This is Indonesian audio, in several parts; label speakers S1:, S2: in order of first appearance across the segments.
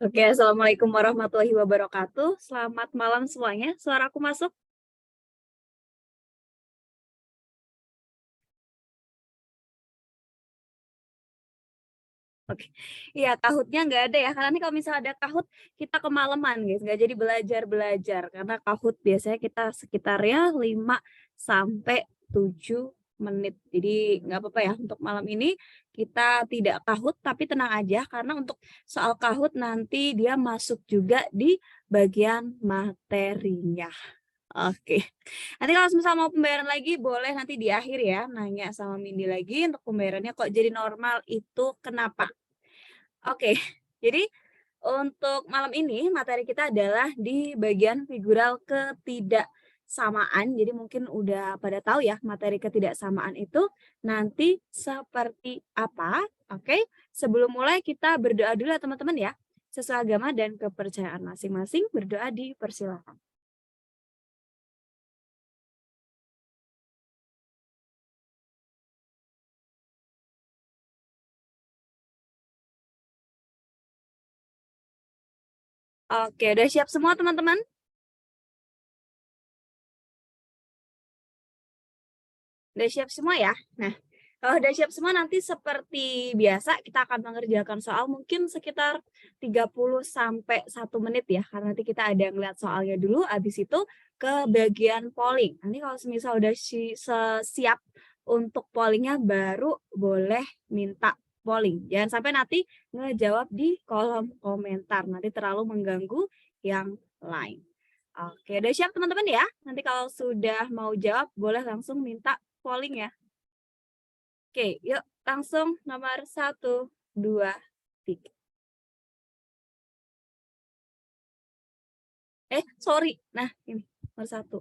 S1: Oke, Assalamualaikum warahmatullahi wabarakatuh. Selamat malam semuanya. Suaraku masuk? Oke. Iya, Kahutnya nggak ada ya, karena nih kalau misalnya ada Kahut, kita kemalaman guys, nggak jadi belajar-belajar. Karena Kahut biasanya kita sekitarnya 5 sampai 7 menit. Jadi nggak apa-apa ya, untuk malam ini kita tidak Kahut, tapi tenang aja, karena untuk soal Kahut nanti dia masuk juga di bagian materinya. Oke. Nanti kalau misal mau pembayaran lagi boleh nanti di akhir ya, nanya sama Mindy lagi untuk pembayarannya kok jadi normal itu kenapa? Oke. Jadi untuk malam ini materi kita adalah di bagian figural ketidaksamaan. Jadi mungkin udah pada tahu ya materi ketidaksamaan itu nanti seperti apa. Oke. Sebelum mulai kita berdoa dulu ya teman-teman ya. Sesuai agama dan kepercayaan masing-masing berdoa dipersilakan. Oke, udah siap semua teman-teman? Udah siap semua ya? Nah, kalau udah siap semua nanti seperti biasa kita akan mengerjakan soal mungkin sekitar 30 sampai 1 menit ya. Karena nanti kita ada ngeliat soalnya dulu, habis itu ke bagian polling. Nanti kalau semisal udah siap untuk pollingnya baru boleh minta polling. Jangan sampai nanti ngejawab di kolom komentar. Nanti terlalu mengganggu yang lain. Oke, udah siap teman-teman ya? Nanti kalau sudah mau jawab boleh langsung minta polling ya. Oke, yuk langsung nomor 1, 2, 3. Sorry. Nah, ini nomor 1.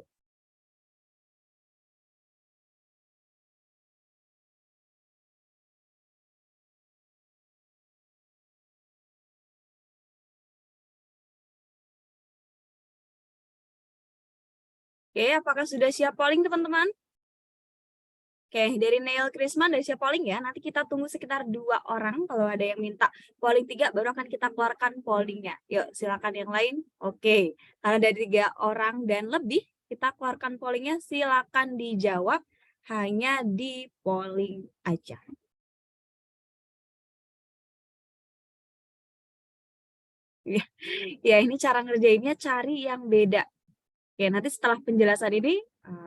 S1: Oke, apakah sudah siap polling teman-teman? Oke, dari Neil Krisman udah siap polling ya. Nanti kita tunggu sekitar 2 orang. Kalau ada yang minta polling 3, baru akan kita keluarkan pollingnya. Yuk, silakan yang lain. Oke, karena dari 3 orang dan lebih, kita keluarkan pollingnya. Silakan dijawab hanya di polling aja. Ya, ya ini cara ngerjainnya cari yang beda. Oke, nanti setelah penjelasan ini,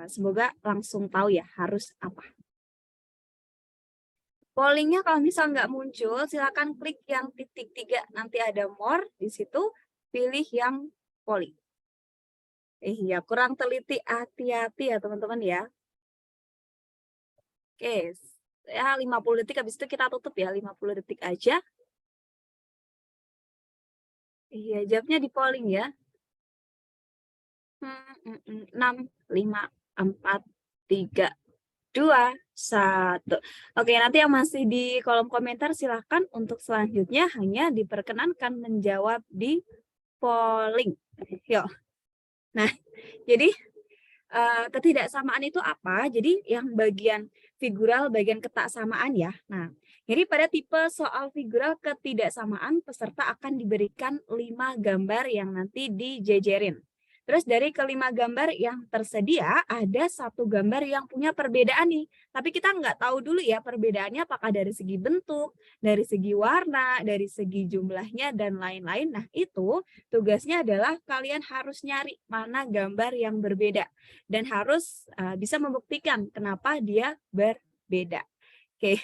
S1: semoga langsung tahu ya harus apa. Pollingnya kalau misal nggak muncul, silakan klik yang titik 3, nanti ada more, di situ pilih yang polling. Iya, kurang teliti, hati-hati ya teman-teman ya. Oke, ya 50 detik habis itu kita tutup ya, 50 detik aja. Iya, jawabnya di polling ya. 6, 5, 4, 3, 2, 1. Oke, nanti yang masih di kolom komentar silahkan untuk selanjutnya hanya diperkenankan menjawab di polling. Yuk. Nah, jadi ketidaksamaan itu apa? Jadi yang bagian figural, bagian ketaksamaan ya. Nah, jadi pada tipe soal figural ketidaksamaan, peserta akan diberikan 5 gambar yang nanti dijejerin. Terus dari kelima gambar yang tersedia, ada satu gambar yang punya perbedaan nih. Tapi kita nggak tahu dulu ya perbedaannya apakah dari segi bentuk, dari segi warna, dari segi jumlahnya, dan lain-lain. Nah, itu tugasnya adalah kalian harus nyari mana gambar yang berbeda dan harus bisa membuktikan kenapa dia berbeda. Oke,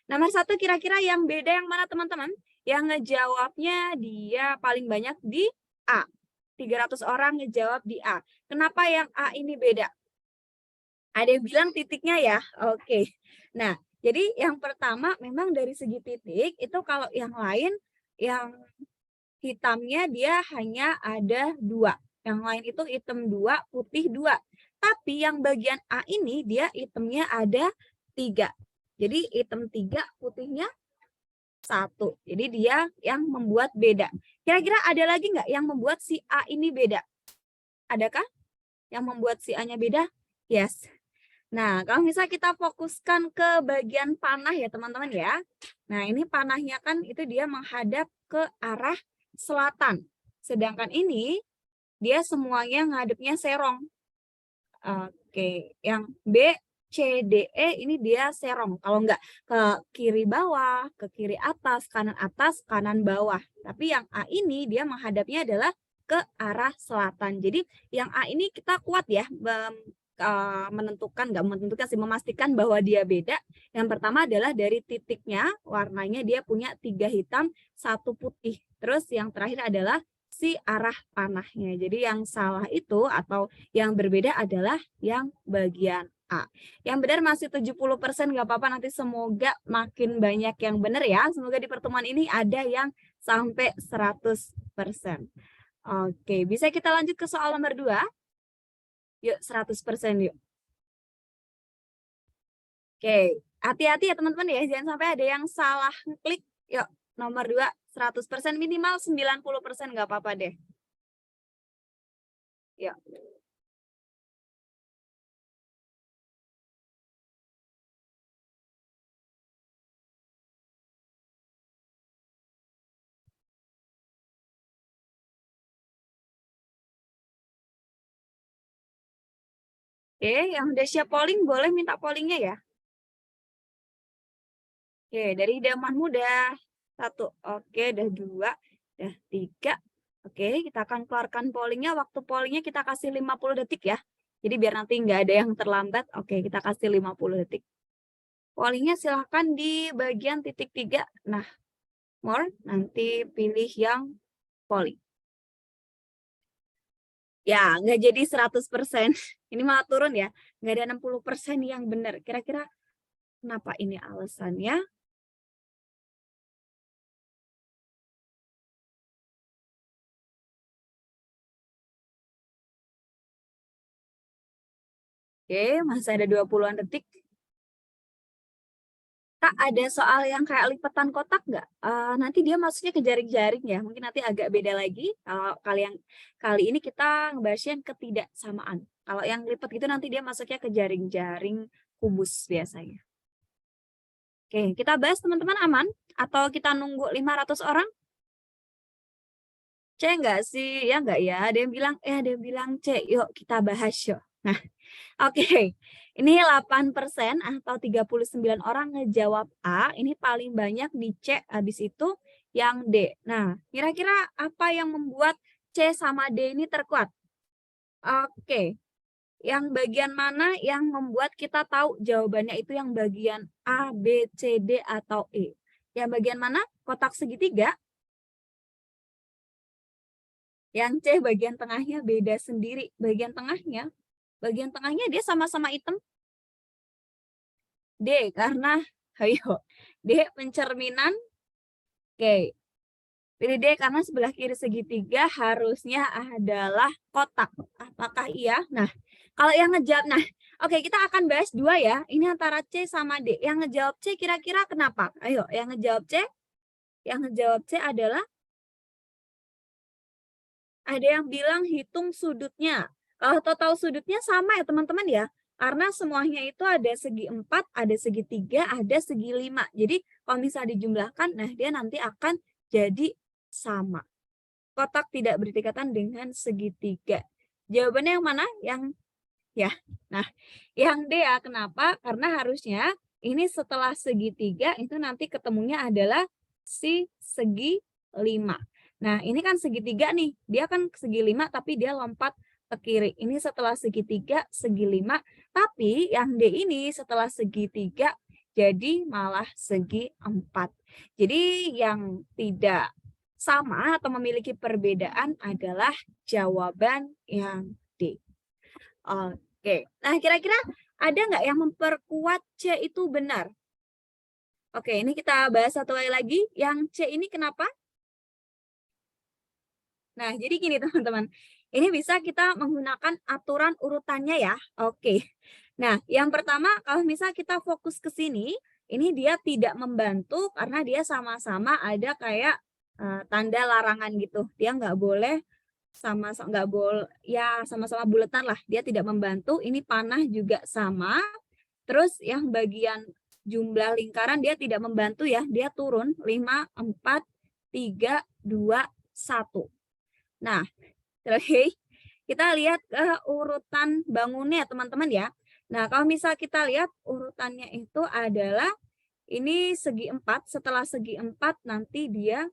S1: nomor 1 kira-kira yang beda yang mana teman-teman? Yang ngejawabnya dia paling banyak di A. 300 orang ngejawab di A. Kenapa yang A ini beda? Ada yang bilang titiknya ya? Oke. Nah, jadi yang pertama memang dari segi titik itu kalau yang lain yang hitamnya dia hanya ada 2. Yang lain itu hitam 2, putih 2. Tapi yang bagian A ini dia hitamnya ada 3. Jadi hitam 3, putihnya 1. Jadi dia yang membuat beda. Kira-kira ada lagi nggak yang membuat si A ini beda? Adakah yang membuat si A-nya beda? Yes. Nah, kalau misalnya kita fokuskan ke bagian panah ya teman-teman ya. Nah, ini panahnya kan itu dia menghadap ke arah selatan. Sedangkan ini dia semuanya ngadepnya serong. Oke, yang B, C, D, E ini dia serong. Kalau enggak ke kiri bawah, ke kiri atas, kanan bawah. Tapi yang A ini dia menghadapnya adalah ke arah selatan. Jadi yang A ini kita kuat ya memastikan bahwa dia beda. Yang pertama adalah dari titiknya, warnanya dia punya 3 hitam, 1 putih. Terus yang terakhir adalah si arah panahnya. Jadi yang salah itu atau yang berbeda adalah yang bagian A. Yang benar masih 70%, nggak apa-apa, nanti semoga makin banyak yang benar ya. Semoga di pertemuan ini ada yang sampai 100%. Oke, bisa kita lanjut ke soal nomor 2? Yuk, 100% yuk. Oke, hati-hati ya teman-teman ya, jangan sampai ada yang salah klik. Yuk, nomor 2, 100%, minimal 90%, nggak apa-apa deh. Yuk. Oke, yang udah siap polling boleh minta pollingnya ya. Oke, dari Daman Muda 1, oke, udah 2, udah 3. Oke, kita akan keluarkan pollingnya. Waktu pollingnya kita kasih 50 detik ya. Jadi biar nanti nggak ada yang terlambat. Oke, kita kasih 50 detik. Pollingnya silahkan di bagian titik 3. Nah, more, nanti pilih yang polling. Ya, nggak jadi 100%. Ini malah turun ya. Nggak ada 60% yang benar. Kira-kira kenapa ini alasannya? Oke, masih ada 20-an detik. Kak, ada soal yang kayak lipetan kotak nggak? Nanti dia masuknya ke jaring-jaring ya, mungkin nanti agak beda lagi. Kalau kali ini kita ngebahasnya yang ketidaksamaan. Kalau yang lipat gitu nanti dia masuknya ke jaring-jaring kubus biasanya. Oke, kita bahas teman-teman, aman? Atau kita nunggu 500 orang? C nggak sih? Ya nggak ya? Ada yang bilang C. Yuk kita bahas yuk. Nah, oke. Ini 8% atau 39 orang ngejawab A. Ini paling banyak di C, habis itu yang D. Nah, kira-kira apa yang membuat C sama D ini terkuat? Oke. Yang bagian mana yang membuat kita tahu jawabannya itu yang bagian A, B, C, D, atau E? Yang bagian mana? Kotak segitiga? Yang C bagian tengahnya beda sendiri. Bagian tengahnya dia sama-sama hitam. D, karena ayo, D pencerminan. Oke. Pilih D karena sebelah kiri segitiga harusnya adalah kotak. Apakah iya? Nah, kalau yang ngejawab, oke, kita akan bahas 2 ya. Ini antara C sama D. Yang ngejawab C kira-kira kenapa? Ayo, yang ngejawab C. Yang ngejawab C adalah ada yang bilang hitung sudutnya. Kalau total sudutnya sama ya teman-teman ya. Karena semuanya itu ada segi 4, ada segi 3, ada segi 5. Jadi kalau bisa dijumlahkan, nah dia nanti akan jadi sama. Kotak tidak berdekatan dengan segitiga. Jawabannya yang mana? Yang ya. Nah, yang D ya. Kenapa? Karena harusnya ini setelah segitiga itu nanti ketemunya adalah si segi 5. Nah, ini kan segitiga nih. Dia kan segi 5 tapi dia lompat ke kiri. Ini setelah segitiga, segi 5. Tapi yang D ini setelah segitiga jadi malah segi 4. Jadi yang tidak sama atau memiliki perbedaan adalah jawaban yang D. Oke, nah kira-kira ada nggak yang memperkuat C itu benar? Oke, ini kita bahas satu kali lagi. Yang C ini kenapa? Nah, jadi gini teman-teman. Ini bisa kita menggunakan aturan urutannya ya. Oke. Nah, yang pertama kalau misal kita fokus ke sini, ini dia tidak membantu karena dia sama-sama ada kayak tanda larangan gitu. Dia nggak boleh nggak boleh ya sama-sama buletan lah. Dia tidak membantu. Ini panah juga sama. Terus yang bagian jumlah lingkaran dia tidak membantu ya. Dia turun 5, 4, 3, 2, 1. Nah, oke, kita lihat ke urutan bangunnya teman-teman ya. Nah, kalau misal kita lihat urutannya itu adalah ini segi 4, setelah segi 4 nanti dia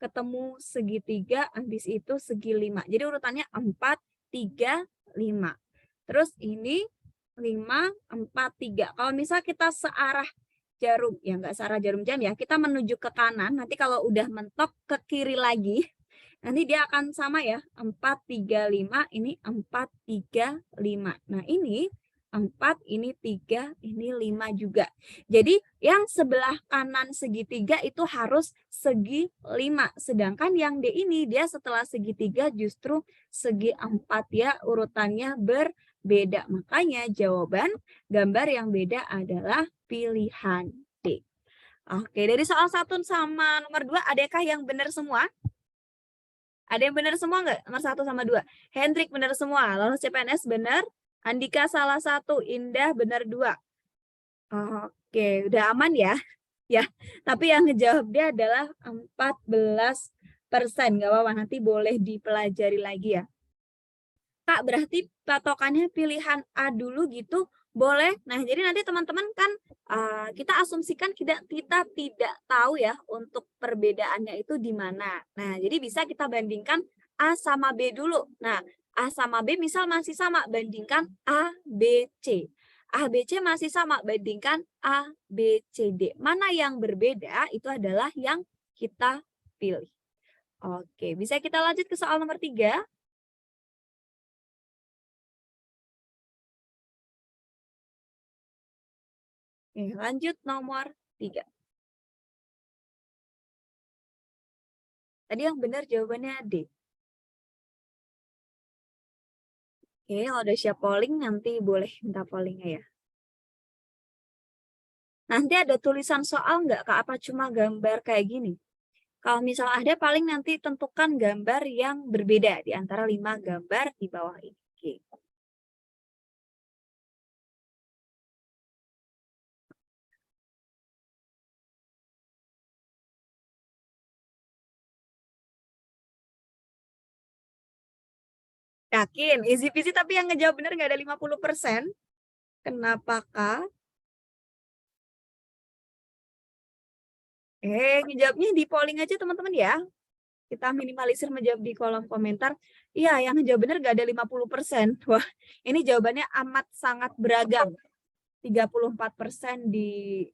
S1: ketemu segitiga, habis itu segi 5. Jadi urutannya 4, 3, 5. Terus ini 5, 4, 3. Kalau misal kita searah jarum, ya nggak searah jarum jam ya, kita menuju ke kanan, nanti kalau udah mentok ke kiri lagi, nanti dia akan sama ya, 4, 3, 5, ini 4, 3, 5. Nah ini 4, ini 3, ini 5 juga. Jadi yang sebelah kanan segitiga itu harus segi 5. Sedangkan yang D ini dia setelah segitiga justru segi 4 ya, urutannya berbeda. Makanya jawaban gambar yang beda adalah pilihan D. Oke, dari soal 1 sama nomor 2, adakah yang benar semua? Ada yang benar semua nggak? Nomor 1 sama 2. Hendrik benar semua. Lolos CPNS benar. Andika salah 1. Indah benar 2. Oke, udah aman ya? Ya, tapi yang ngejawab dia adalah 14%. Nggak apa-apa, nanti boleh dipelajari lagi ya. Kak, berarti patokannya pilihan A dulu gitu, boleh. Nah, jadi nanti teman-teman kan kita asumsikan kita tidak tahu ya untuk perbedaannya itu di mana. Nah, jadi bisa kita bandingkan A sama B dulu. Nah, A sama B misal masih sama, bandingkan A, B, C. A, B, C masih sama, bandingkan A, B, C, D. Mana yang berbeda itu adalah yang kita pilih. Oke, bisa kita lanjut ke soal nomor 3. Oke, lanjut nomor 3. Tadi yang benar jawabannya D. Oke, kalau udah siap polling nanti boleh minta pollingnya ya. Nanti ada tulisan soal nggak Kak? Apa cuma gambar kayak gini? Kalau misal ada, paling nanti tentukan gambar yang berbeda di antara 5 gambar di bawah ini. Oke. Yakin? Easy peasy tapi yang ngejawab benar nggak ada 50%? Kenapa Kak? Ngejawabnya di polling aja teman-teman ya. Kita minimalisir menjawab di kolom komentar. Iya, yang jawab benar nggak ada 50%. Wah, ini jawabannya amat sangat beragam. 34% di...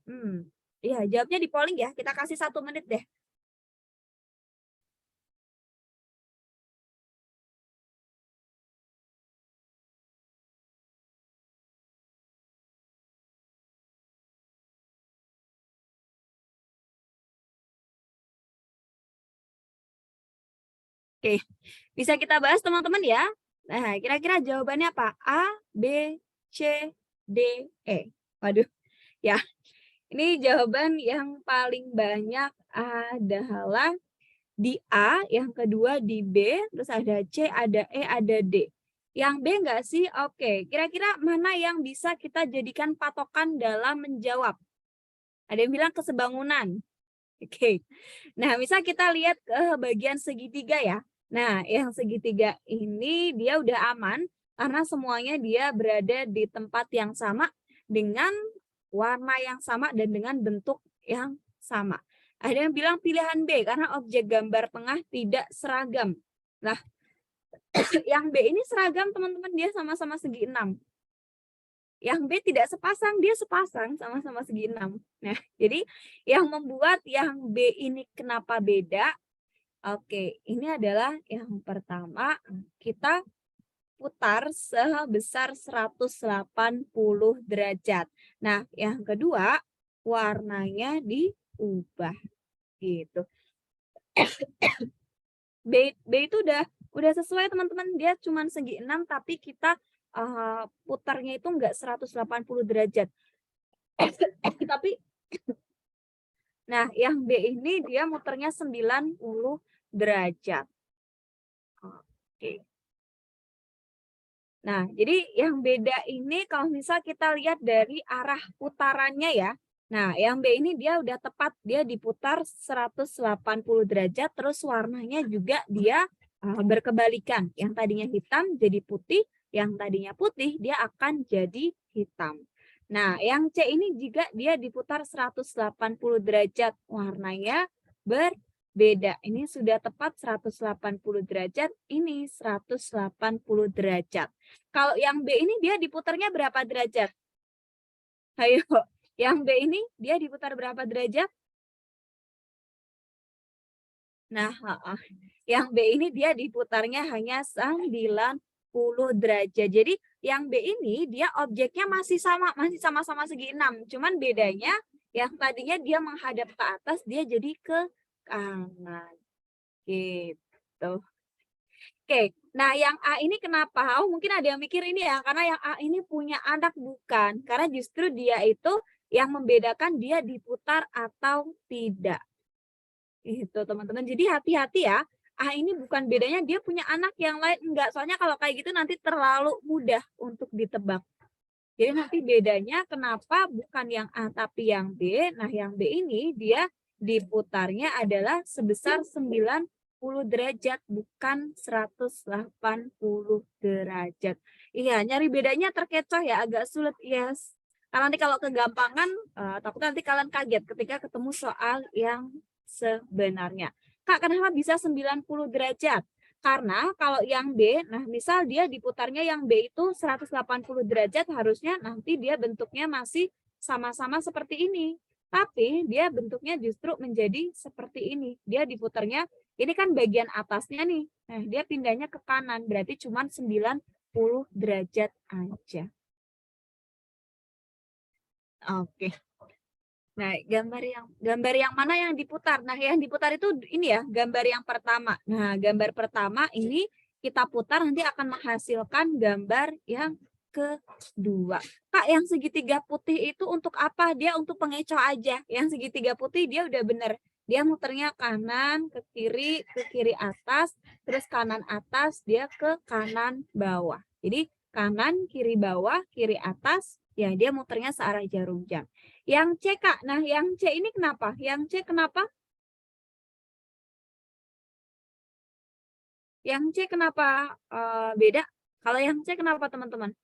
S1: Iya, jawabnya di polling ya. Kita kasih 1 menit deh. Oke, bisa kita bahas teman-teman ya. Nah, kira-kira jawabannya apa? A, B, C, D, E. Waduh, ya. Ini jawaban yang paling banyak adalah di A, yang kedua di B, terus ada C, ada E, ada D. Yang B enggak sih? Oke, kira-kira mana yang bisa kita jadikan patokan dalam menjawab? Ada yang bilang kesebangunan. Oke. Nah, misal kita lihat ke bagian segitiga ya. Nah, yang segitiga ini dia udah aman karena semuanya dia berada di tempat yang sama dengan warna yang sama dan dengan bentuk yang sama. Ada yang bilang pilihan B karena objek gambar tengah tidak seragam. Nah, yang B ini seragam teman-teman, dia sama-sama segi 6. Yang B tidak sepasang, dia sepasang sama-sama segi 6. Nah, jadi yang membuat yang B ini kenapa beda? Oke, ini adalah yang pertama, kita putar sebesar 180 derajat. Nah, yang kedua, warnanya diubah gitu. B itu udah sesuai teman-teman, dia cuma segi 6 tapi kita putarnya itu enggak 180 derajat. Tapi nah, yang B ini dia muternya 90 derajat. Oke. Nah, jadi yang beda ini kalau misal kita lihat dari arah putarannya ya. Nah, yang B ini dia udah tepat, dia diputar 180 derajat, terus warnanya juga dia berkebalikan. Yang tadinya hitam jadi putih, yang tadinya putih dia akan jadi hitam. Nah, yang C ini juga dia diputar 180 derajat, warnanya berbeda. Ini sudah tepat 180 derajat, ini 180 derajat. Kalau yang B ini dia diputarnya berapa derajat? Ayo, yang B ini dia diputar berapa derajat? Nah, yang B ini dia diputarnya hanya 90 derajat. Jadi yang B ini dia objeknya masih sama-sama segi 6. Cuman bedanya yang tadinya dia menghadap ke atas, dia jadi ke kanan. Gitu. Oke, nah yang A ini kenapa? Oh mungkin ada yang mikir ini ya, karena yang A ini punya anak bukan. Karena justru dia itu yang membedakan dia diputar atau tidak. Itu teman-teman. Jadi hati-hati ya. A ini bukan bedanya dia punya anak yang lain. Enggak, soalnya kalau kayak gitu nanti terlalu mudah untuk ditebak. Jadi nanti bedanya kenapa bukan yang A tapi yang B. Nah yang B ini dia diputarnya adalah sebesar 90 derajat bukan 180 derajat. Iya, nyari bedanya terkecoh ya, agak sulit. Yes. Karena nanti kalau kegampangan, takut nanti kalian kaget ketika ketemu soal yang sebenarnya. Kak, kenapa bisa 90 derajat? Karena kalau yang B, nah misal dia diputarnya yang B itu 180 derajat, harusnya nanti dia bentuknya masih sama-sama seperti ini. Tapi dia bentuknya justru menjadi seperti ini. Dia diputarnya, ini kan bagian atasnya nih. Nah, dia pindahnya ke kanan, berarti cuma 90 derajat aja. Oke. Nah, gambar yang mana yang diputar? Nah, yang diputar itu ini ya, gambar yang pertama. Nah, gambar pertama ini kita putar nanti akan menghasilkan gambar yang kedua. Kak, yang segitiga putih itu untuk apa? Dia untuk pengecoh aja. Yang segitiga putih dia udah bener. Dia muternya kanan, ke kiri atas, terus kanan atas, dia ke kanan bawah. Jadi kanan, kiri bawah, kiri atas, ya dia muternya searah jarum jam. Yang C, Kak. Nah, yang C ini kenapa? Yang C kenapa? Yang C kenapa beda? Kalau yang C kenapa, teman-teman?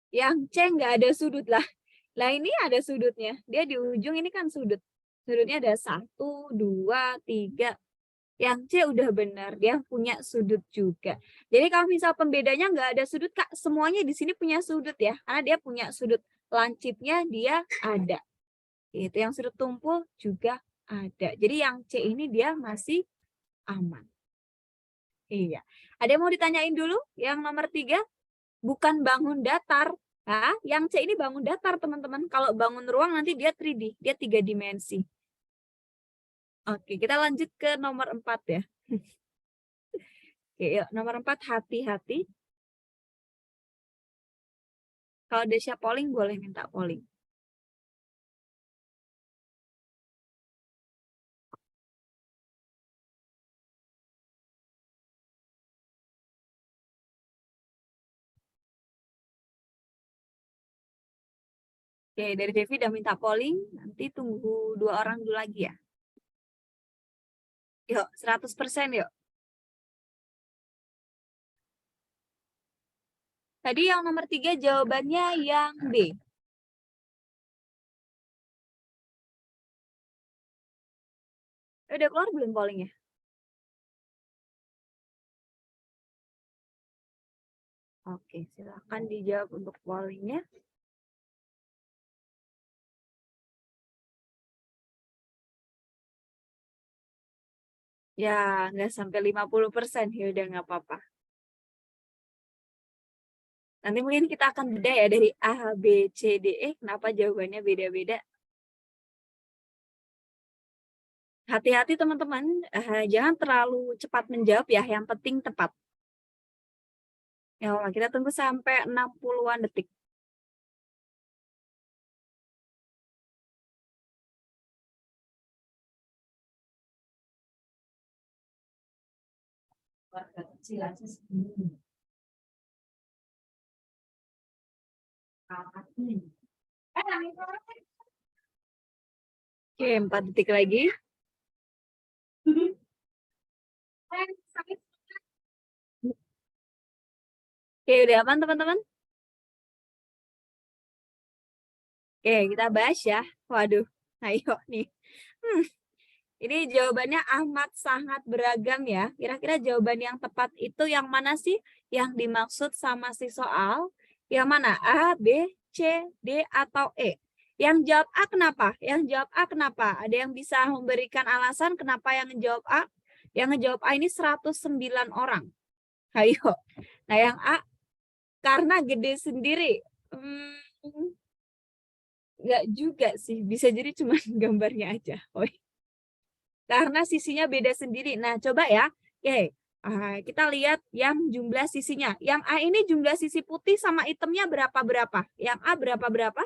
S1: Yang C nggak ada sudut lah. Lah ini ada sudutnya. Dia di ujung ini kan sudut. Sudutnya ada 1, 2, 3. Yang C udah benar. Dia punya sudut juga. Jadi kalau misal pembedanya nggak ada sudut, Kak, semuanya di sini punya sudut ya. Karena dia punya sudut lancipnya dia ada. Itu yang sudut tumpul juga ada. Jadi yang C ini dia masih aman. Iya. Ada yang mau ditanyain dulu? Yang nomor 3, bukan bangun datar. Nah, yang C ini bangun datar, teman-teman. Kalau bangun ruang nanti dia 3D, dia 3 dimensi. Oke, kita lanjut ke nomor 4 ya. Oke, yuk. Nomor 4, hati-hati. Kalau Desya polling, boleh minta polling. Oke, dari Devi udah minta polling. Nanti tunggu 2 orang dulu lagi ya. Yuk, 100% yuk. Tadi yang nomor 3 jawabannya yang B. Udah keluar belum pollingnya? Oke, silakan dijawab untuk pollingnya. Ya, nggak sampai 50%. Ya udah nggak apa-apa. Nanti mungkin kita akan beda ya dari A, B, C, D, E. Kenapa jawabannya beda-beda. Hati-hati teman-teman. Jangan terlalu cepat menjawab ya. Yang penting tepat. Ya, kita tunggu sampai 60-an detik. Oke, 4 detik lagi. Oke, udah aman teman-teman? Oke, kita bahas ya. Waduh, ayo nih. Hmm, ini jawabannya amat sangat beragam ya. Kira-kira jawaban yang tepat itu yang mana sih? Yang dimaksud sama si soal? Yang mana? A, B, C, D, atau E? Yang jawab A kenapa? Yang jawab A kenapa? Ada yang bisa memberikan alasan kenapa yang menjawab A? Yang ngejawab A ini 109 orang. Ayo. Nah, yang A karena gede sendiri. Enggak juga sih, bisa jadi cuma gambarnya aja. Oh, karena sisinya beda sendiri. Nah, coba ya. Oke, kita lihat yang jumlah sisinya. Yang A ini jumlah sisi putih sama hitamnya berapa-berapa? Yang A berapa-berapa?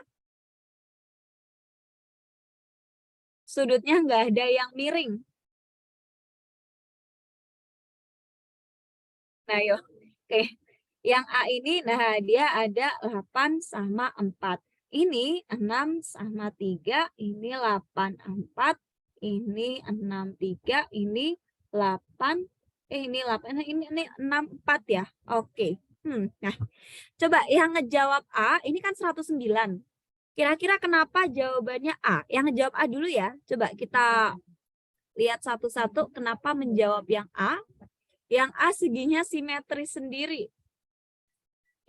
S1: Sudutnya nggak ada yang miring. Nah, yuk. Oke. Yang A ini, nah dia ada 8 sama 4. Ini 6 sama 3, ini 8, 4, ini 6, 3, ini 8, ini 8, ini 6, 4 ya. Oke. Nah, coba yang ngejawab A, ini kan 109. Kira-kira kenapa jawabannya A? Yang ngejawab A dulu ya. Coba kita lihat satu-satu kenapa menjawab yang A. Yang A seginya simetris sendiri.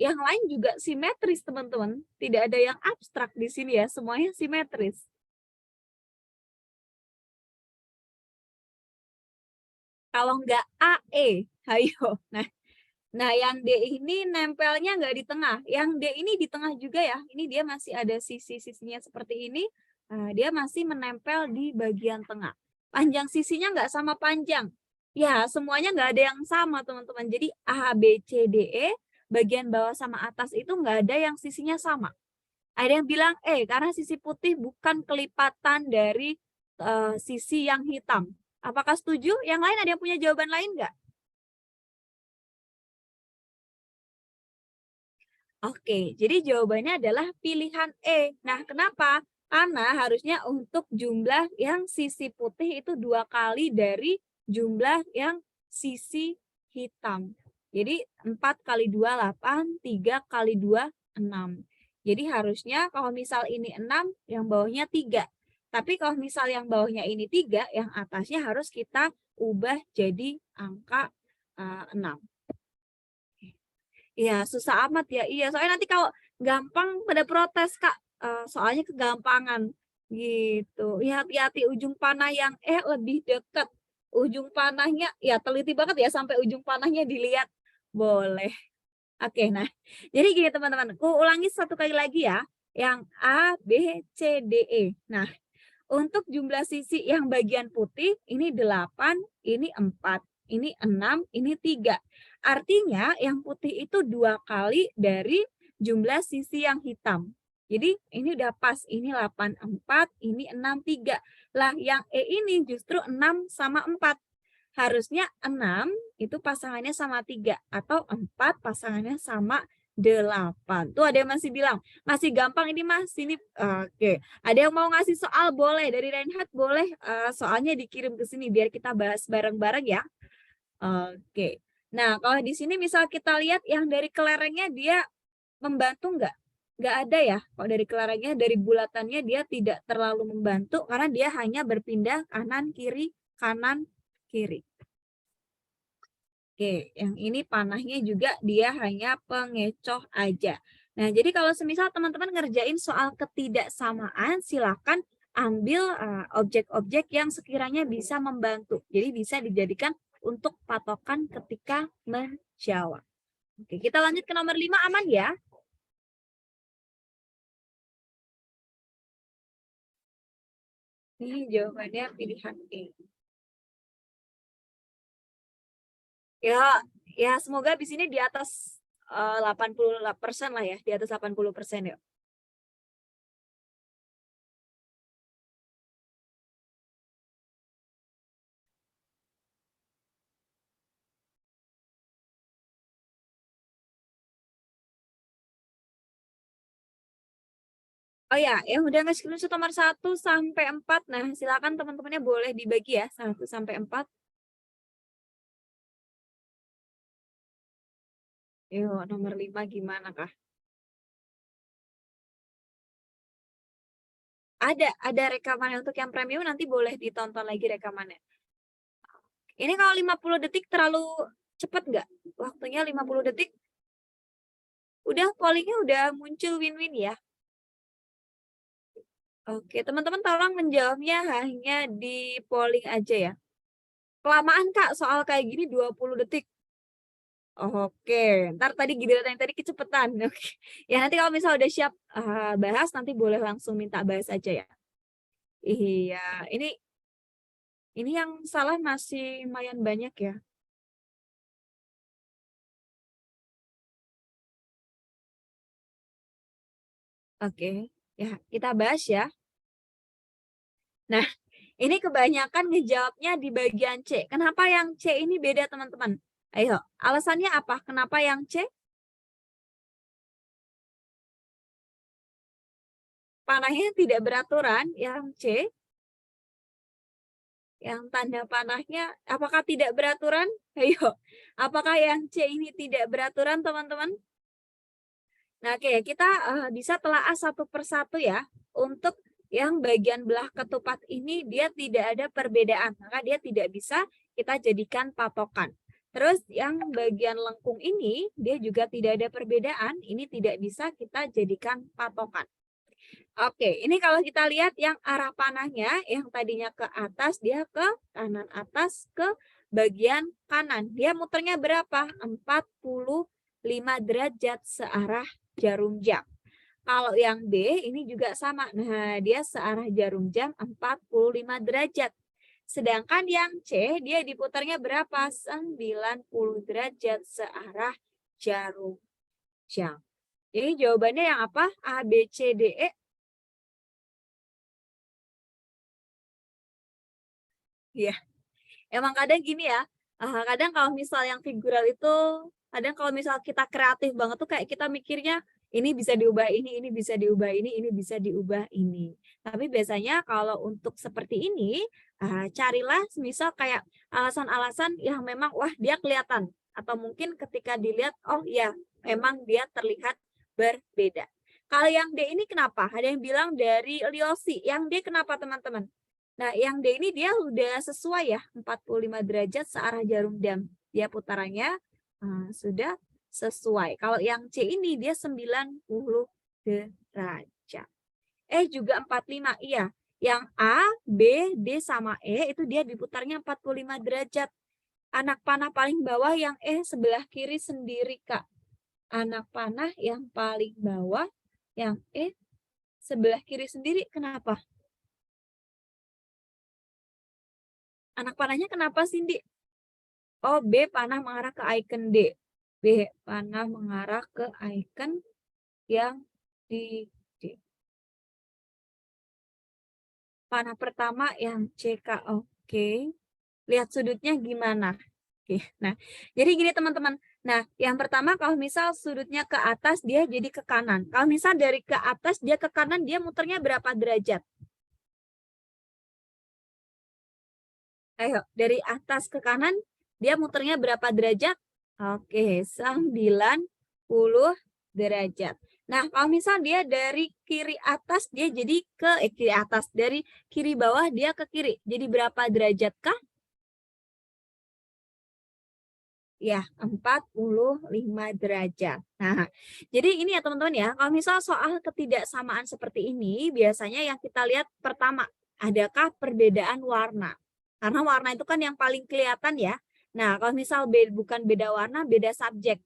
S1: Yang lain juga simetris, teman-teman. Tidak ada yang abstrak di sini ya, semuanya simetris. Kalau nggak A, E, ayo. Nah, yang D ini nempelnya nggak di tengah. Yang D ini di tengah juga ya. Ini dia masih ada sisi-sisinya seperti ini. Nah, dia masih menempel di bagian tengah. Panjang sisinya nggak sama panjang. Ya, semuanya nggak ada yang sama, teman-teman. Jadi A, B, C, D, E, bagian bawah sama atas itu nggak ada yang sisinya sama. Ada yang bilang, karena sisi putih bukan kelipatan dari sisi yang hitam. Apakah setuju? Yang lain ada yang punya jawaban lain nggak? Oke, jadi jawabannya adalah pilihan E. Nah, kenapa? Karena harusnya untuk jumlah yang sisi putih itu 2 kali dari jumlah yang sisi hitam. Jadi 4 kali 2, 8, 3 kali 2, 6. Jadi harusnya kalau misal ini 6, yang bawahnya 3. Tapi kalau misal yang bawahnya ini 3, yang atasnya harus kita ubah jadi angka 6. Iya, susah amat ya. Iya, soalnya nanti kalau gampang pada protes, Kak. Soalnya kegampangan gitu. Ya, hati-hati ujung panah yang lebih dekat. Ujung panahnya ya teliti banget ya sampai ujung panahnya dilihat. Boleh. Oke, nah. Jadi gini teman-teman, aku ulangi satu kali lagi ya. Yang A, B, C, D, E. Nah, untuk jumlah sisi yang bagian putih, ini 8, ini 4, ini 6, ini 3. Artinya yang putih itu 2 kali dari jumlah sisi yang hitam. Jadi ini udah pas, ini 8, 4, ini 6, 3. Lah yang E ini justru 6 sama 4. Harusnya 6 itu pasangannya sama 3 atau 4 pasangannya sama 8. Tuh ada yang masih bilang, masih gampang ini Mas, ini oke. Ada yang mau ngasih soal boleh, dari Reinhard boleh soalnya dikirim ke sini biar kita bahas bareng-bareng ya. Oke. Nah, kalau di sini misal kita lihat yang dari kelerengnya dia membantu nggak? Nggak ada ya. Kalau dari kelerengnya, dari bulatannya dia tidak terlalu membantu karena dia hanya berpindah kanan kiri kanan kiri. Oke, yang ini panahnya juga dia hanya pengecoh aja. Nah, jadi kalau semisal teman-teman ngerjain soal ketidaksamaan, silakan ambil objek-objek yang sekiranya bisa membantu. Jadi bisa dijadikan untuk patokan ketika menjawab. Oke, kita lanjut ke nomor 5, aman ya? Ini jawabannya pilihan E. Ya, ya semoga di sini di atas 80% lah ya, di atas 80% ya. Oh ya, yang udah nge-screenshot nomor 1 sampai 4, nah silakan teman-temannya boleh dibagi ya, 1 sampai 4. Yuk, nomor 5 gimana Kak? Ada rekamannya untuk yang premium nanti boleh ditonton lagi rekamannya. Ini kalau 50 detik terlalu cepet nggak? Waktunya 50 detik, udah pollingnya udah muncul win-win ya. Oke, teman-teman tolong menjawabnya hanya di polling aja ya. Kelamaan Kak, soal kayak gini 20 detik. Oke, ntar tadi giliran yang tadi kecepatan. Oke. Ya nanti kalau misal udah siap bahas nanti boleh langsung minta bahas aja ya. Iya, ini yang salah masih lumayan banyak ya. Oke, ya kita bahas ya. Nah, ini kebanyakan ngejawabnya di bagian C. Kenapa yang C ini beda teman-teman? Ayo, alasannya apa? Kenapa yang C? Panahnya tidak beraturan, yang C. Yang tanda panahnya apakah tidak beraturan? Ayo, apakah yang C ini tidak beraturan teman-teman? Nah, oke, kita bisa telaah satu persatu ya. Untuk yang bagian belah ketupat ini dia tidak ada perbedaan, maka dia tidak bisa kita jadikan patokan. Terus yang bagian lengkung ini dia juga tidak ada perbedaan, ini tidak bisa kita jadikan patokan. Oke, ini kalau kita lihat yang arah panahnya yang tadinya ke atas, dia ke kanan atas ke bagian kanan. Dia muternya berapa? 45 derajat searah jarum jam. Kalau yang B ini juga sama. Nah, dia searah jarum jam 45 derajat. Sedangkan yang C dia diputarnya berapa? 90 derajat searah jarum jam. Jadi jawabannya yang apa? A, B, C, D, E. Iya. Emang kadang gini ya, kadang kalau misal yang figural itu, kadang kalau misal kita kreatif banget tuh kayak kita mikirnya, ini bisa diubah ini bisa diubah ini bisa diubah ini. Tapi biasanya kalau untuk seperti ini, carilah misal kayak alasan-alasan yang memang, wah dia kelihatan. Atau mungkin ketika dilihat, oh ya memang dia terlihat berbeda. Kalau yang D ini kenapa? Ada yang bilang dari Liosi. Yang D kenapa teman-teman? Nah, yang D ini dia udah sesuai ya, 45 derajat searah jarum jam. Dia putarannya sudah sesuai. Kalau yang C ini dia 90 derajat. Juga 45, iya. Yang A, B, D, sama E itu dia diputarnya 45 derajat. Anak panah paling bawah yang E sebelah kiri sendiri, Kak. Anak panah yang paling bawah yang E sebelah kiri sendiri, kenapa? Anak panahnya kenapa, Cindy? Oh, B panah mengarah ke icon D. B panah mengarah ke icon yang di D. Panah pertama yang CK. Oke. Lihat sudutnya gimana? Oke. Nah, jadi gini teman-teman. Nah, yang pertama kalau misal sudutnya ke atas dia jadi ke kanan. Kalau misal dari ke atas dia ke kanan dia muternya berapa derajat? Ayo, dari atas ke kanan dia muternya berapa derajat? Oke, 90 derajat. Nah, kalau misal dia dari kiri atas, dia jadi ke kiri atas. Dari kiri bawah, dia ke kiri. Jadi berapa derajat kah? Ya, 45 derajat. Nah, jadi ini ya teman-teman ya, kalau misal soal ketidaksamaan seperti ini, biasanya yang kita lihat pertama, adakah perbedaan warna? Karena warna itu kan yang paling kelihatan ya. Nah, kalau misal bukan beda warna, beda subjek.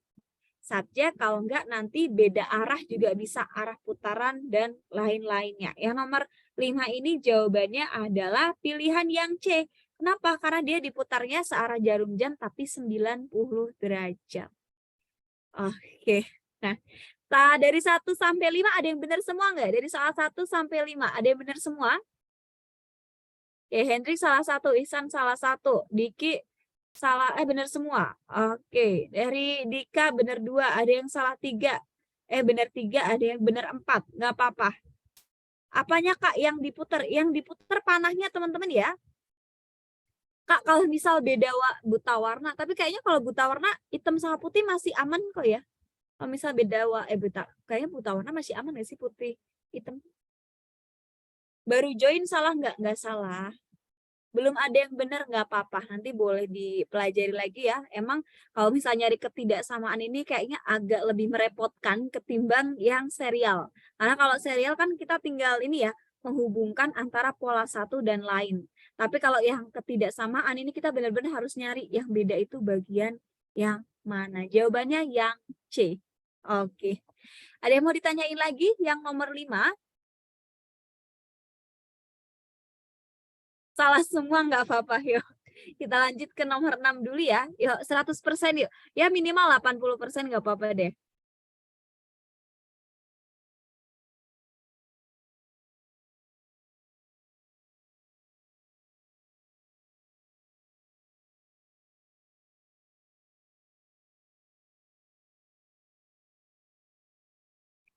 S1: Subjek kalau enggak nanti beda arah juga bisa arah putaran dan lain-lainnya. Yang nomor 5 ini jawabannya adalah pilihan yang C. Kenapa? Karena dia diputarnya searah jarum jam tapi 90 derajat. Oke. Nah, dari 1 sampai 5 ada yang benar semua enggak? Dari soal 1 sampai 5 ada yang benar semua? Ya, Henry salah satu, Ihsan salah satu, Diki salah, benar semua. Oke, dari Dika benar 2, ada yang salah 3. Benar 3, ada yang benar 4. Nggak apa-apa. Apanya Kak yang diputer? Yang diputer panahnya teman-teman ya. Kak, kalau misal beda buta warna, tapi kayaknya kalau buta warna hitam sama putih masih aman kok ya. Kalau misal beda kayaknya buta warna masih aman nggak sih putih hitam? Baru join salah nggak? Nggak salah. Belum ada yang benar nggak apa-apa, nanti boleh dipelajari lagi ya. Emang kalau misalnya nyari ketidaksamaan ini kayaknya agak lebih merepotkan ketimbang yang serial. Karena kalau serial kan kita tinggal ini ya, menghubungkan antara pola satu dan lain. Tapi kalau yang ketidaksamaan ini kita benar-benar harus nyari yang beda itu bagian yang mana. Jawabannya yang C. Oke. Ada yang mau ditanyain lagi yang nomor 5? Salah semua nggak apa-apa, yuk. Kita lanjut ke nomor 6 dulu ya. Yuk, 100% yuk. Ya minimal 80% nggak apa-apa deh.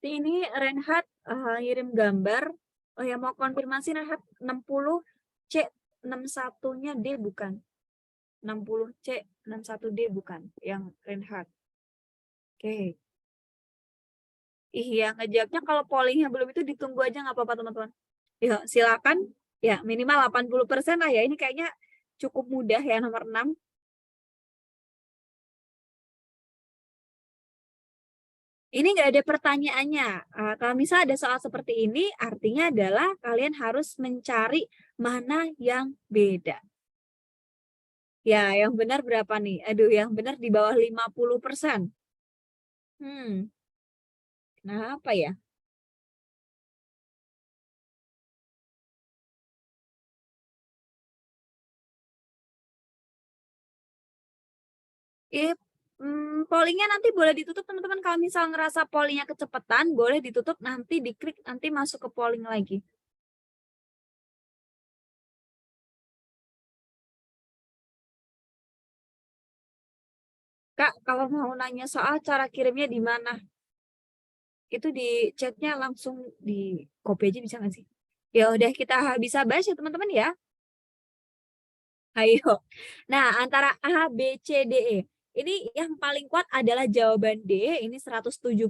S1: Ini Renhat ngirim gambar. Oh ya, mau konfirmasi Renhat 60 C 61-nya D bukan. 60 C 61 D bukan yang Renhat. Oke. Iya, ngejawabnya kalau pollingnya belum itu ditunggu aja nggak apa-apa teman-teman. Yuk, silakan. Ya, minimal 80% lah ya. Ini kayaknya cukup mudah ya nomor 6. Ini nggak ada pertanyaannya. Kalau misal ada soal seperti ini, artinya adalah kalian harus mencari mana yang beda. Ya, yang benar berapa nih? Aduh, yang benar di bawah 50%. Kenapa ya? Eh, pollingnya nanti boleh ditutup teman-teman. Kalau misal ngerasa pollingnya kecepatan, boleh ditutup nanti diklik nanti masuk ke polling lagi. Kak, kalau mau nanya soal cara kirimnya di mana? Itu di chatnya langsung di copy aja bisa nggak sih? Ya udah kita bisa bahas ya teman-teman ya. Ayo. Nah, antara A, B, C, D, E. Ini yang paling kuat adalah jawaban D, ini 175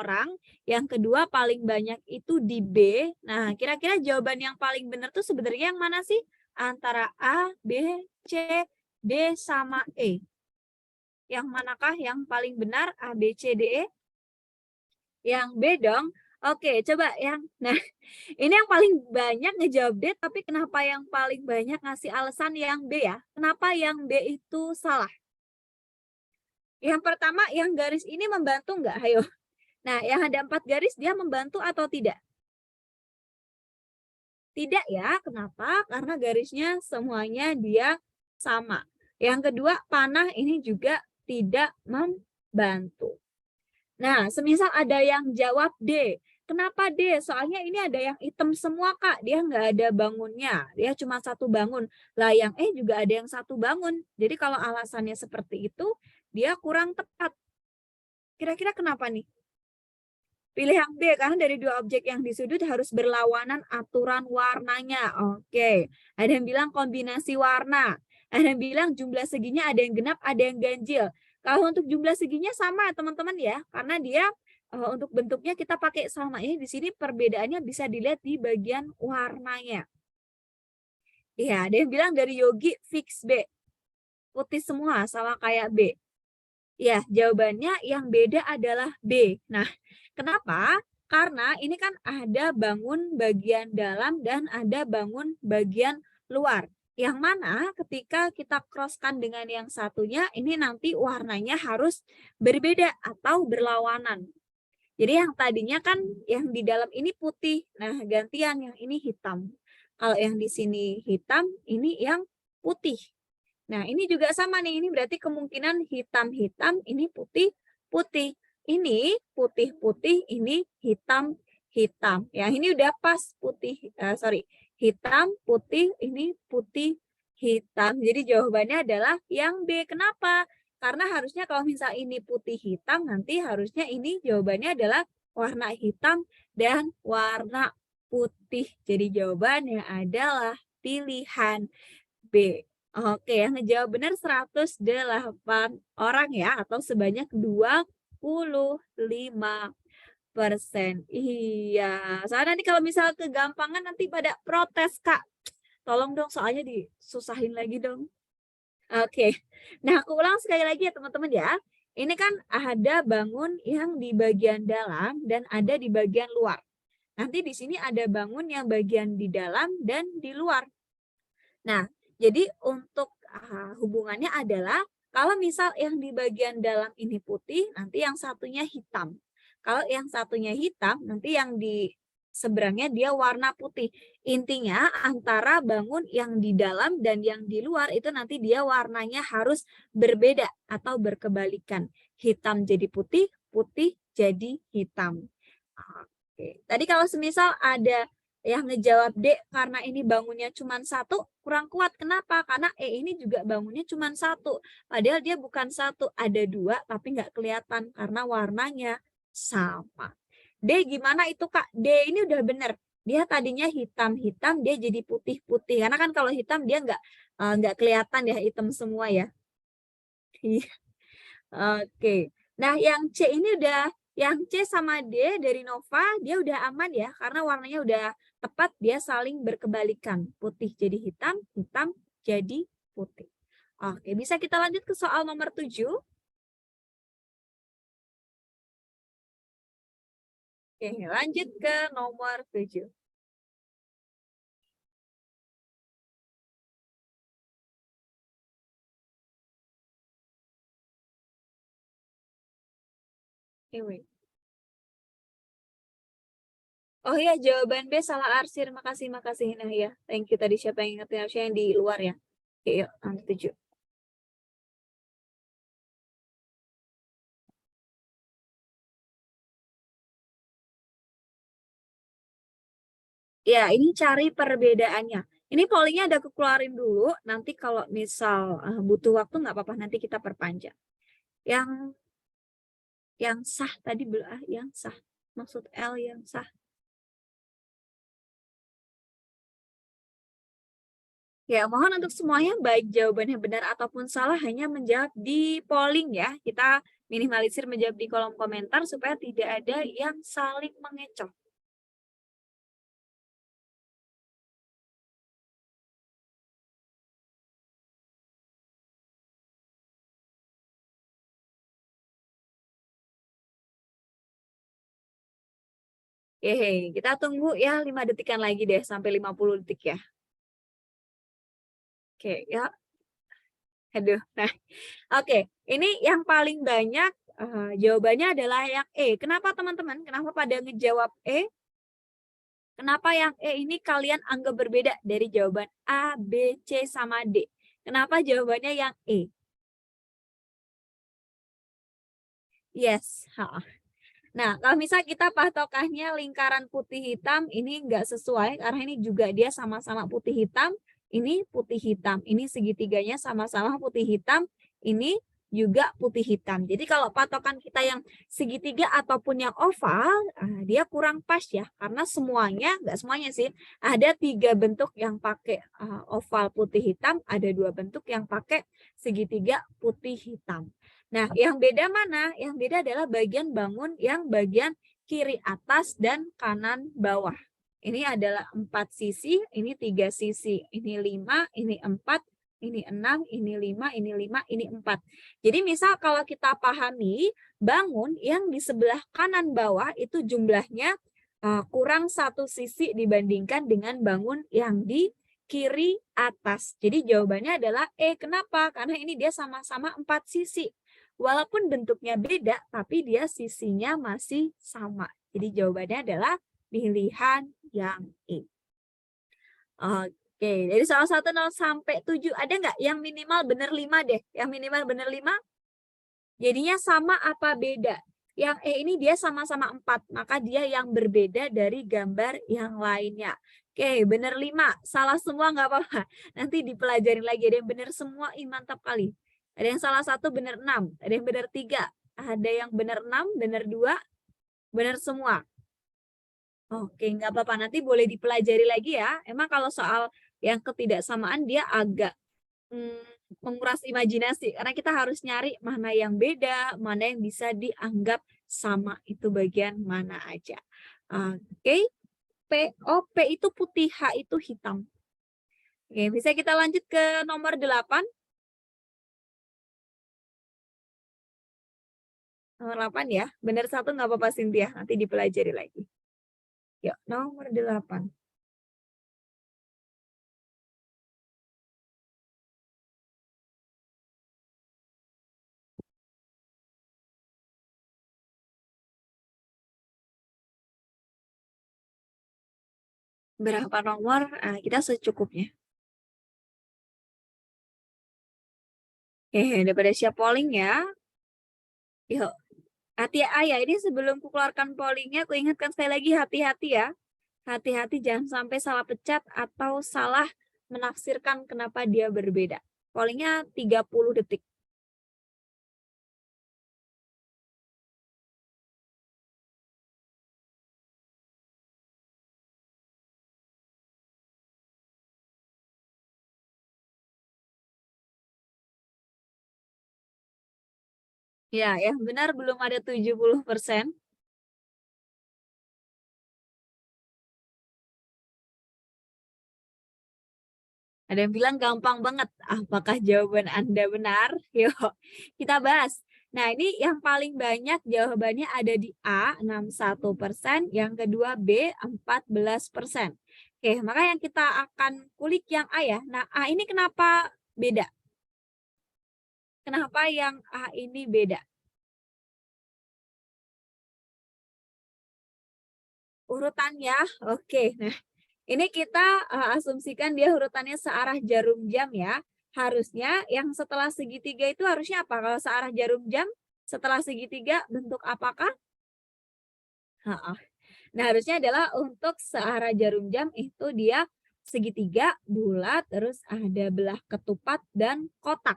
S1: orang. Yang kedua paling banyak itu di B. Nah, kira-kira jawaban yang paling benar tuh sebenarnya yang mana sih? Antara A, B, C, D, sama E. Yang manakah yang paling benar? A, B, C, D, E? Yang B dong. Oke, coba yang. Nah, ini yang paling banyak ngejawab D, tapi kenapa yang paling banyak ngasih alasan yang B ya? Kenapa yang B itu salah? Yang pertama, yang garis ini membantu nggak? Ayo. Nah, yang ada 4 garis, dia membantu atau tidak? Tidak ya. Kenapa? Karena garisnya semuanya dia sama. Yang kedua, panah ini juga tidak membantu. Nah, semisal ada yang jawab D. Kenapa D? Soalnya ini ada yang hitam semua, Kak. Dia nggak ada bangunnya. Dia cuma satu bangun. Lah, yang E juga ada yang satu bangun. Jadi kalau alasannya seperti itu, dia kurang tepat. Kira-kira kenapa nih? Pilih yang B, karena dari dua objek yang di sudut harus berlawanan aturan warnanya. Oke. Ada yang bilang kombinasi warna. Ada yang bilang jumlah seginya ada yang genap, ada yang ganjil. Kalau untuk jumlah seginya sama teman-teman ya, karena dia untuk bentuknya kita pakai sama. Ini di sini perbedaannya bisa dilihat di bagian warnanya. Iya, ada yang bilang dari Yogi fix B. Putih semua, sama kayak B. Ya, jawabannya yang beda adalah B. Nah, kenapa? Karena ini kan ada bangun bagian dalam dan ada bangun bagian luar. Yang mana ketika kita crosskan dengan yang satunya, ini nanti warnanya harus berbeda atau berlawanan. Jadi yang tadinya kan yang di dalam ini putih, nah gantian yang ini hitam. Kalau yang di sini hitam, ini yang putih. Nah, ini juga sama nih, ini berarti kemungkinan hitam-hitam, ini putih-putih. Ini putih-putih, ini hitam-hitam. Ya, ini udah pas putih, hitam, putih, ini putih, hitam. Jadi jawabannya adalah yang B. Kenapa? Karena harusnya kalau misal ini putih hitam, nanti harusnya ini jawabannya adalah warna hitam dan warna putih. Jadi jawabannya adalah pilihan B. Oke, yang ngejawab benar 108 orang ya, atau sebanyak 25%. Iya, soalnya nanti kalau misal kegampangan nanti pada protes, Kak. Tolong dong, soalnya disusahin lagi dong. Oke. Nah, aku ulang sekali lagi ya teman-teman ya. Ini kan ada bangun yang di bagian dalam dan ada di bagian luar. Nanti di sini ada bangun yang bagian di dalam dan di luar. Nah, jadi untuk hubungannya adalah kalau misal yang di bagian dalam ini putih, nanti yang satunya hitam. Kalau yang satunya hitam, nanti yang di seberangnya dia warna putih. Intinya antara bangun yang di dalam dan yang di luar itu nanti dia warnanya harus berbeda atau berkebalikan. Hitam jadi putih, putih jadi hitam. Oke. Tadi kalau semisal ada yang ngejawab D karena ini bangunnya cuma satu, kurang kuat. Kenapa? Karena E ini juga bangunnya cuma satu. Padahal dia bukan satu, ada dua tapi nggak kelihatan karena warnanya sama. D gimana itu Kak? D ini udah bener. Dia tadinya hitam-hitam, dia jadi putih-putih. Karena kan kalau hitam dia nggak kelihatan ya, hitam semua ya. Iya. Oke. Nah, yang C ini udah, yang C sama D dari Nova, dia udah aman ya, karena warnanya udah tepat, dia saling berkebalikan. Putih jadi hitam, hitam jadi putih. Oke, bisa kita lanjut ke soal nomor 7. Oke, lanjut ke nomor 7. Anyway. Oh iya, jawaban B salah arsir. Makasih, makasih. Nah ya, thank you tadi siapa yang ingetin, harusnya yang di luar ya. Oke, yuk, nomor 7. Ya, ini cari perbedaannya. Ini pollingnya ada keluarin dulu. Nanti kalau misal butuh waktu nggak apa-apa, nanti kita perpanjang. Yang sah tadi yang sah. Maksud L yang sah. Ya, mohon untuk semuanya baik jawabannya benar ataupun salah hanya menjawab di polling ya. Kita minimalisir menjawab di kolom komentar supaya tidak ada yang saling mengecoh. Hehe, kita tunggu ya 5 detikan lagi deh sampai 50 detik ya. Oke, ya. Aduh. Nah, oke. Ini yang paling banyak jawabannya adalah yang E. Kenapa teman-teman? Kenapa pada ngejawab E? Kenapa yang E ini kalian anggap berbeda dari jawaban A, B, C, sama D? Kenapa jawabannya yang E? Yes. Ha. Nah, kalau misal kita patokannya lingkaran putih hitam, ini nggak sesuai karena ini juga dia sama-sama putih hitam, ini putih hitam, ini segitiganya sama-sama putih hitam, ini juga putih hitam. Jadi kalau patokan kita yang segitiga ataupun yang oval, dia kurang pas ya, karena semuanya, nggak semuanya sih, ada 3 bentuk yang pakai oval putih hitam, ada 2 bentuk yang pakai segitiga putih hitam. Nah, yang beda mana? Yang beda adalah bagian bangun yang bagian kiri atas dan kanan bawah. Ini adalah 4 sisi, ini 3 sisi, ini 5, ini 4, ini 6, ini 5, ini 5, ini 4. Jadi misal kalau kita pahami bangun yang di sebelah kanan bawah itu jumlahnya kurang 1 sisi dibandingkan dengan bangun yang di kiri atas. Jadi jawabannya adalah E. Kenapa? Karena ini dia sama-sama 4 sisi. Walaupun bentuknya beda, tapi dia sisinya masih sama. Jadi jawabannya adalah pilihan yang E. Oke, dari soal 1 0 sampai 7 ada nggak yang minimal benar 5 deh? Yang minimal benar 5? Jadinya sama apa beda? Yang E ini dia sama-sama 4, maka dia yang berbeda dari gambar yang lainnya. Oke, benar 5. Salah semua nggak apa-apa. Nanti dipelajarin lagi. Ada yang benar semua, mantap kali. Ada yang salah satu benar 6, ada yang benar 3, ada yang benar 6, benar 2, benar semua. Oke, nggak apa-apa. Nanti boleh dipelajari lagi ya. Emang kalau soal yang ketidaksamaan dia agak menguras imajinasi karena kita harus nyari mana yang beda, mana yang bisa dianggap sama, itu bagian mana aja. Oke, P, oh P itu putih, H itu hitam. Oke, bisa kita lanjut ke nomor 8. Nomor 8 ya. Benar satu nggak apa-apa Cynthia, nanti dipelajari lagi. Yuk, nomor 8. Berapa nomor? Kita secukupnya. Oke, daripada siap polling ya. Yuk, ya, ini sebelum kukeluarkan pollingnya, aku ingatkan sekali lagi hati-hati ya. Hati-hati jangan sampai salah pecat atau salah menafsirkan kenapa dia berbeda. Pollingnya 30 detik. Ya, yang benar belum ada 70%. Ada yang bilang gampang banget. Apakah jawaban Anda benar? Yuk, kita bahas. Nah, ini yang paling banyak jawabannya ada di A, 61%, yang kedua B, 14%. Oke, maka yang kita akan kulik yang A ya. Nah, A ini kenapa beda? Kenapa yang A ini beda? Urutannya, oke. Nah, ini kita asumsikan dia urutannya searah jarum jam ya. Harusnya yang setelah segitiga itu harusnya apa? Kalau searah jarum jam, setelah segitiga bentuk apakah? Heeh. Nah, harusnya adalah untuk searah jarum jam itu dia segitiga, bulat, terus ada belah ketupat dan kotak.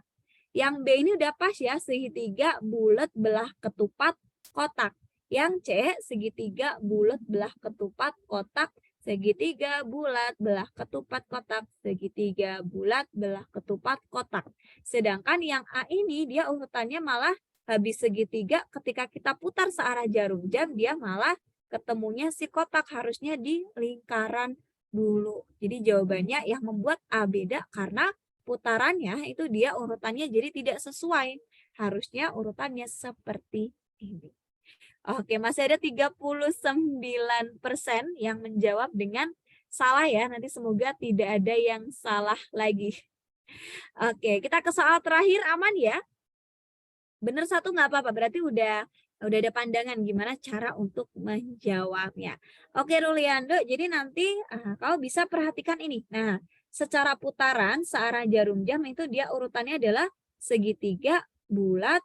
S1: Yang B ini udah pas ya, segitiga, bulat, belah ketupat, kotak. Yang C, segitiga, bulat, belah ketupat, kotak, segitiga, bulat, belah ketupat, kotak, segitiga, bulat, belah ketupat, kotak. Sedangkan yang A ini dia urutannya malah habis segitiga, ketika kita putar searah jarum jam, dia malah ketemunya si kotak, harusnya di lingkaran dulu. Jadi jawabannya yang membuat A beda karena putarannya itu dia urutannya jadi tidak sesuai. Harusnya urutannya seperti ini. Oke, masih ada 39% yang menjawab dengan salah ya. Nanti semoga tidak ada yang salah lagi. Oke, kita ke soal terakhir, aman ya? Bener satu nggak apa-apa, berarti udah ada pandangan gimana cara untuk menjawabnya. Oke Ruliando, jadi nanti kau bisa perhatikan ini. Nah, secara putaran searah jarum jam itu dia urutannya adalah segitiga, bulat,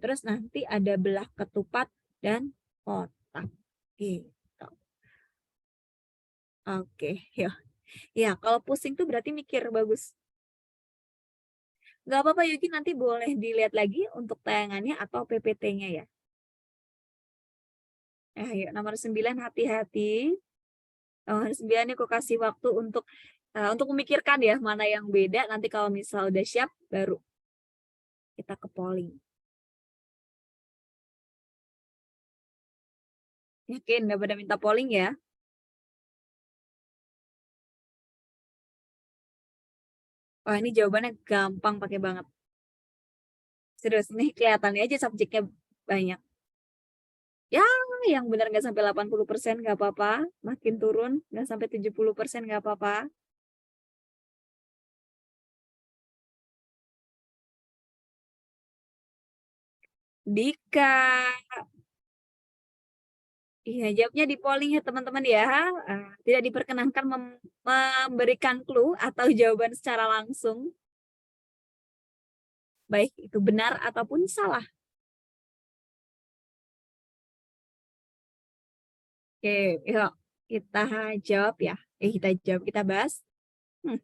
S1: terus nanti ada belah ketupat dan kotak. Gitu. Oke, ya. Ya, kalau pusing tuh berarti mikir bagus. Nggak apa-apa Yuki, nanti boleh dilihat lagi untuk tayangannya atau PPT-nya ya. Ayo nomor 9 hati-hati. Nomor 9 nih aku kasih waktu untuk memikirkan ya mana yang beda. Nanti kalau misal udah siap baru kita ke polling. Yakin udah pada minta polling ya? Wah ini jawabannya gampang pakai banget. Serius nih kelihatannya aja subjeknya banyak. Ya yang benar nggak sampai 80% nggak apa-apa. Makin turun nggak sampai 70% nggak apa-apa. Dika. Iya, jawabnya di polling ya teman-teman ya. Tidak diperkenankan memberikan clue atau jawaban secara langsung. Baik itu benar ataupun salah. Oke, yuk kita jawab ya. Kita jawab, kita bahas. Hmm,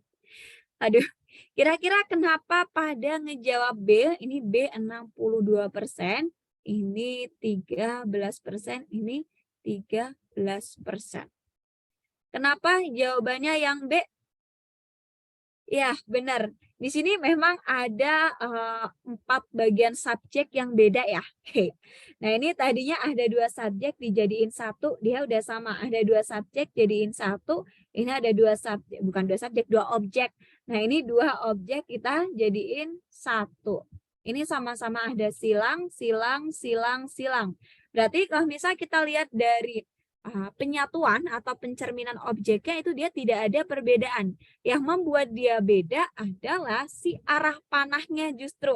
S1: aduh, kira-kira kenapa pada ngejawab B, ini B 62%, ini 13%, ini 13%. Kenapa jawabannya yang B? Ya, benar. Di sini memang ada 4 bagian subjek yang beda ya. Nah, ini tadinya ada 2 subjek dijadiin satu, dia udah sama. Ada 2 subjek jadiin satu, ini ada 2 subjek, bukan 2 subjek, 2 objek. Nah, ini 2 objek kita jadiin satu. Ini sama-sama ada silang, silang, silang, silang. Berarti kalau misal kita lihat dari penyatuan atau pencerminan objeknya itu dia tidak ada perbedaan. Yang membuat dia beda adalah si arah panahnya justru.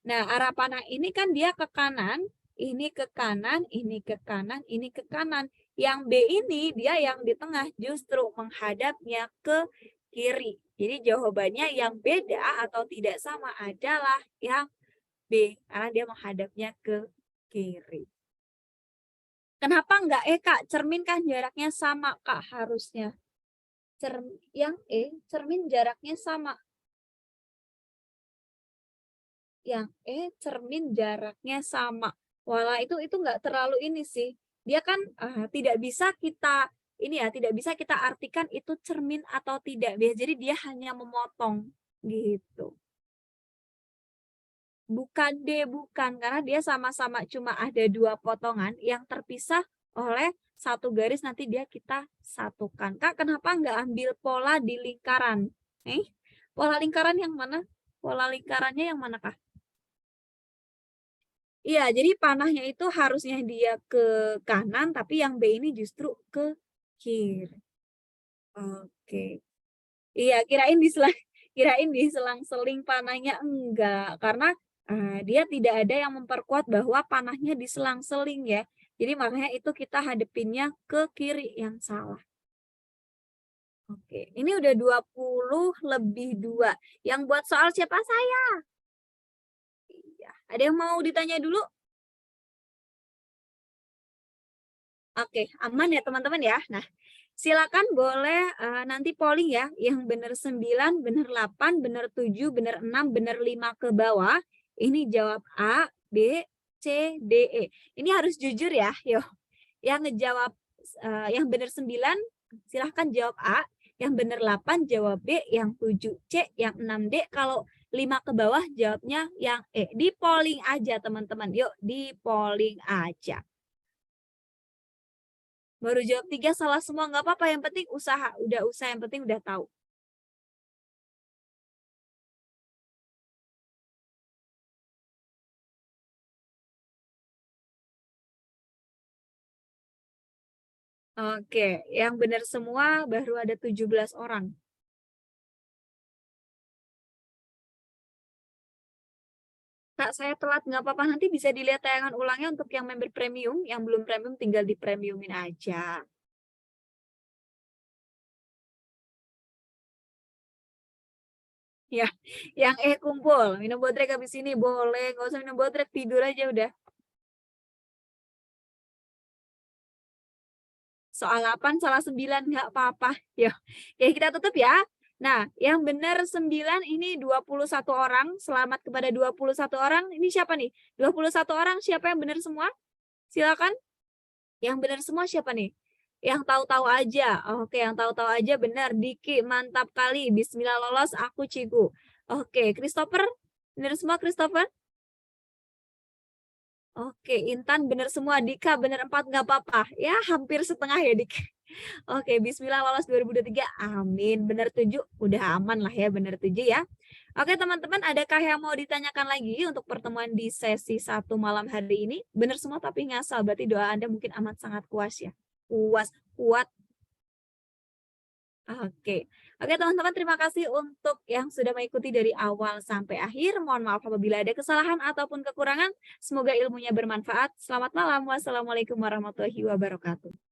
S1: Nah, arah panah ini kan dia ke kanan, ini ke kanan, ini ke kanan, ini ke kanan. Yang B ini dia yang di tengah justru menghadapnya ke kiri. Jadi jawabannya yang beda atau tidak sama adalah yang B, karena dia menghadapnya ke kiri. Kenapa enggak Kak? Cermin kan jaraknya sama, Kak, harusnya. Yang cermin jaraknya sama. Yang cermin jaraknya sama. Walah, itu enggak terlalu ini sih. Dia kan tidak bisa kita tidak bisa kita artikan itu cermin atau tidak. Jadi dia hanya memotong gitu. Bukan D, bukan. Karena dia sama-sama cuma ada 2 potongan yang terpisah oleh satu garis, nanti dia kita satukan. Kak, kenapa nggak ambil pola di lingkaran? Pola lingkaran yang mana? Pola lingkarannya yang mana, Kak? Iya, jadi panahnya itu harusnya dia ke kanan, tapi yang B ini justru ke kiri. Oke. Iya, kirain diselang-seling panahnya, enggak. Karena dia tidak ada yang memperkuat bahwa panahnya diselang-seling ya. Jadi makanya itu kita hadepinnya ke kiri yang salah. Oke, ini udah 20 lebih 2. Yang buat soal siapa? Saya. Iya. Ada yang mau ditanya dulu? Oke, aman ya teman-teman ya. Nah, silakan boleh nanti polling ya, yang benar 9, benar 8, benar 7, benar 6, benar 5 ke bawah. Ini jawab A, B, C, D, E. Ini harus jujur ya, yuk. Yang ngejawab yang benar 9, silahkan jawab A. Yang benar 8 jawab B, yang 7 C, yang 6 D. Kalau 5 ke bawah jawabnya yang E. Di polling aja teman-teman, yuk di polling aja. Baru jawab 3 salah semua, nggak apa-apa, yang penting usaha. Udah usaha, yang penting udah tahu. Oke, yang benar semua baru ada 17 orang. Kak, saya telat, nggak apa-apa. Nanti bisa dilihat tayangan ulangnya untuk yang member premium. Yang belum premium tinggal di premiumin aja. Ya, yang kumpul. Minum bodrek habis ini boleh. Nggak usah minum bodrek, tidur aja udah. Soal 8, salah 9, nggak apa-apa. Yuk, ya kita tutup ya. Nah, yang benar 9 ini 21 orang. Selamat kepada 21 orang. Ini siapa nih? 21 orang, siapa yang benar semua? Silakan. Yang benar semua siapa nih? Yang tahu-tahu aja. Oke, yang tahu-tahu aja benar. Diki, mantap kali. Bismillah lolos, aku Cigu. Oke, Christopher. Benar semua Christopher? Oke, Intan benar semua. Dika benar 4, nggak apa-apa. Ya, hampir setengah ya, Dik. Oke, bismillah lolos 2023. Amin. Benar 7, udah aman lah ya, benar 7 ya. Oke, teman-teman, adakah yang mau ditanyakan lagi untuk pertemuan di sesi 1 malam hari ini? Benar semua tapi ngasal, berarti doa Anda mungkin amat sangat kuat ya. Kuat. Oke. Oke, teman-teman, terima kasih untuk yang sudah mengikuti dari awal sampai akhir. Mohon maaf apabila ada kesalahan ataupun kekurangan. Semoga ilmunya bermanfaat. Selamat malam. Wassalamualaikum warahmatullahi wabarakatuh.